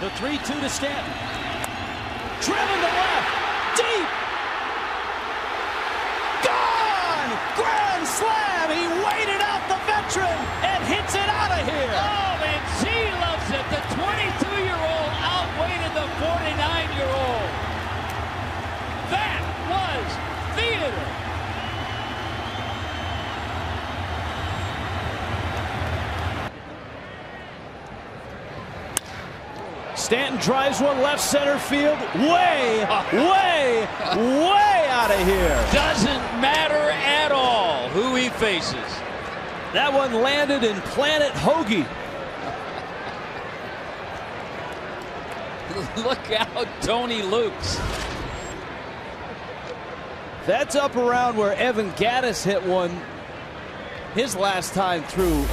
The 3-2 to Stanton. Driven to left. Deep. Gone! Grand slam! He waited out the veteran and hits it out of here. Oh, and she loves it. The 22-year-old outweighted the 49-year-old. That was theater. Stanton drives one left center field. Way out of here. Doesn't matter at all who he faces. That one landed in Planet Hoagie. Look out, Tony Lukes. That's up around where Evan Gattis hit one his last time through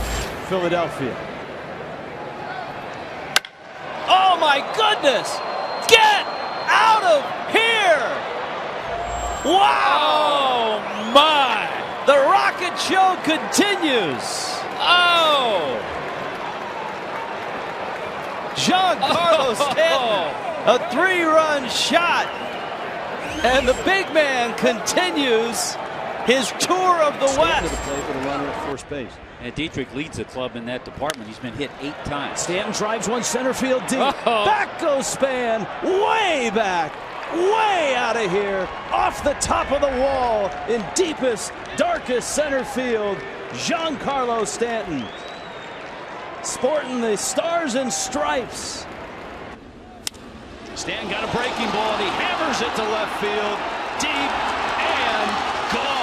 Philadelphia. Oh my goodness! Get out of here! Wow! Oh my! The rocket show continues. Oh! Giancarlo Stanton, a 3-run shot. And the big man continues his tour of the West. To play for the runner at first base. And Dietrich leads the club in that department. He's been hit 8 times. Stanton drives one center field deep. Back goes Span, way back, way out of here, off the top of the wall in deepest, darkest center field. Giancarlo Stanton, sporting the stars and stripes. Stanton got a breaking ball and he hammers it to left field, deep and gone.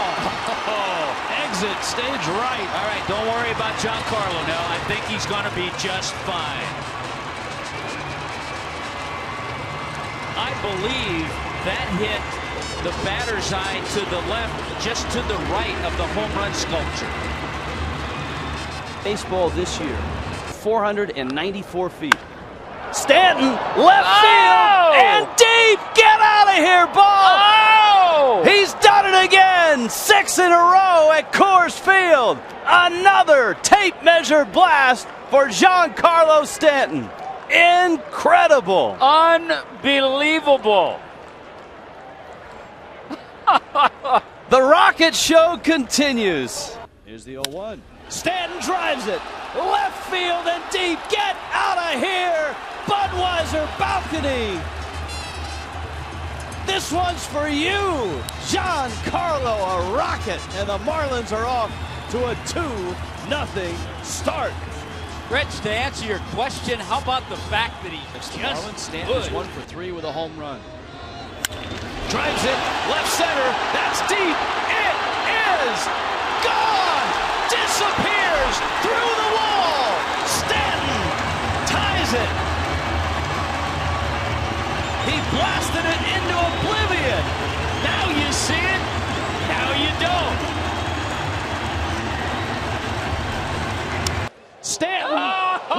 Exit stage right. All right, don't worry about Giancarlo now. I think he's going to be just fine. I believe that hit the batter's eye to the left, just to the right of the home run sculpture. Baseball this year, 494 feet. Stanton, left field, and deep! Get out of here, ball! Oh! He's done it again! 6 in a row at Coors Field. Another tape measure blast for Giancarlo Stanton. Incredible! Unbelievable! The rocket show continues. Here's the 0-1. Stanton drives it. Left field and deep. Get out of here! Budweiser balcony. This one's for you, Giancarlo, a rocket, and the Marlins are off to a 2-0 start. Rich, to answer your question, how about the fact that he's just Stanton's good? 1 for 3 with a home run. Drives it, left center, that's deep. It is gone! Disappears through the wall. Stanton ties it. He blasted it into oblivion. Now you see it, now you don't. Stanton,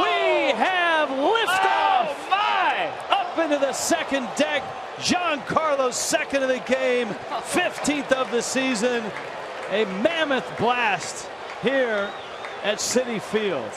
we have liftoff. Oh my! Up into the second deck. Giancarlo's second of the game, 15th of the season. A mammoth blast here at Citi Field.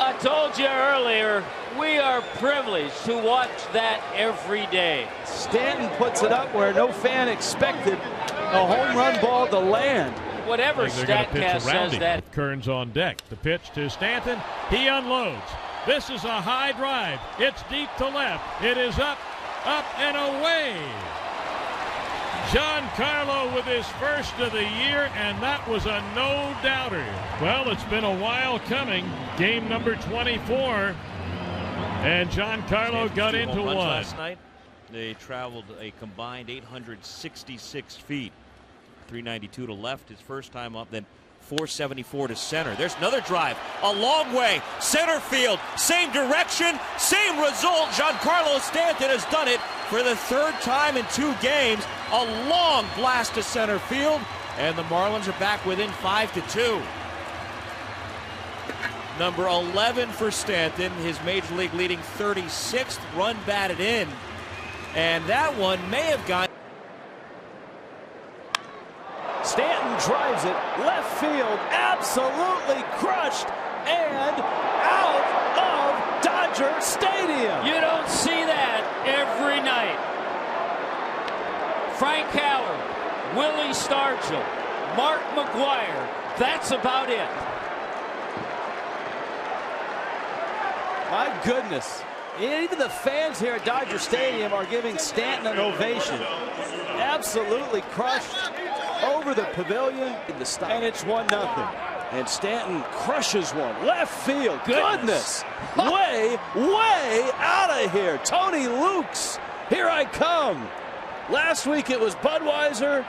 I told you earlier, we are privileged to watch that every day. Stanton puts it up where no fan expected a home run ball to land. Whatever StatCast says that. Kearns on deck. The pitch to Stanton. He unloads. This is a high drive. It's deep to left. It is up, up and away. Giancarlo with his first of the year, and that was a no-doubter. Well, it's been a while coming. Game number 24, and Giancarlo got into one. Last night, they traveled a combined 866 feet. 392 to left his first time up, then 474 to center. There's another drive, a long way, center field, same direction, same result. Giancarlo Stanton has done it for the 3rd time in 2 games. A long blast to center field, and the Marlins are back within 5-2. Number 11 for Stanton, his major league leading 36th run batted in, and that one may have gone. Stanton drives it, left field, absolutely crushed, and out of Dodger Stadium. You don't see Willie Stargell, Mark McGuire. That's about it. My goodness. Even the fans here at Dodger Stadium are giving Stanton an ovation. Absolutely crushed over the pavilion. And it's 1-0. And Stanton crushes one. Left field. Goodness. Way out of here. Tony Lukes. Here I come. Last week it was Budweiser.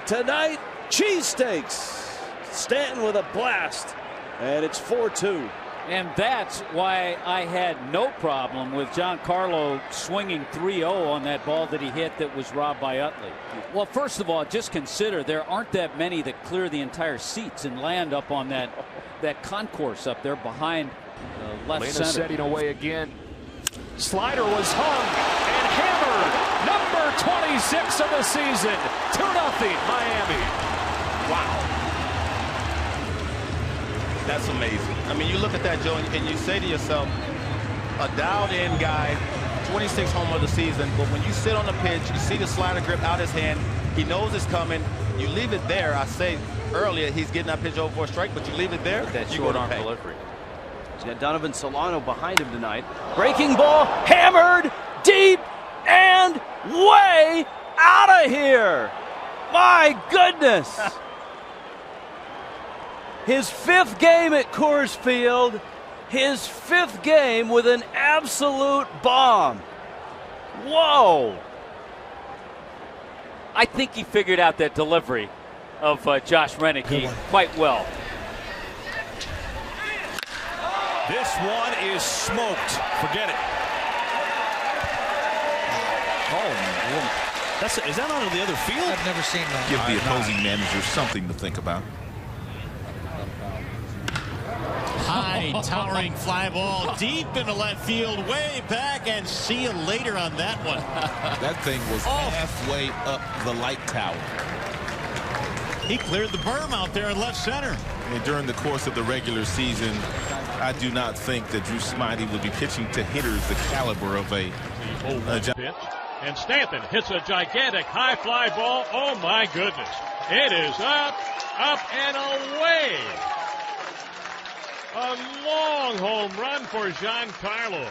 Tonight, cheesesteaks. Stanton with a blast. And it's 4-2. And that's why I had no problem with Giancarlo swinging 3-0 on that ball that he hit that was robbed by Utley. Well, first of all, just consider there aren't that many that clear the entire seats and land up on that concourse up there behind left Lena center. setting away again. Slider was hung and hammered. Number 26 of the season. 2-0 Miami. Wow. That's amazing. I mean, you look at that, Joe, and you say to yourself, a dialed-in guy, 26 home of the season, but when you sit on the pitch, you see the slider grip out his hand, he knows it's coming, you leave it there. I say earlier he's getting that pitch over for a strike, but you leave it there, That you short go to arm pay. delivery. He's got Donovan Solano behind him tonight. Breaking ball, hammered, deep, and way out of here. My goodness. His 5th game at Coors Field, his 5th game with an absolute bomb. Whoa. I think he figured out that delivery of Josh Renicky quite well. This one is smoked. Forget it. Oh, is that on the other field? I've never seen that. Give the opposing manager something to think about. High, towering fly ball deep into left field, way back, and see you later on that one. That thing was halfway up the light tower. He cleared the berm out there in left center. I mean, during the course of the regular season, I do not think that Drew Smythe would be pitching to hitters the caliber of a pitch. And Stanton hits a gigantic high fly ball. Oh, my goodness. It is up, and away. A long home run for Giancarlo.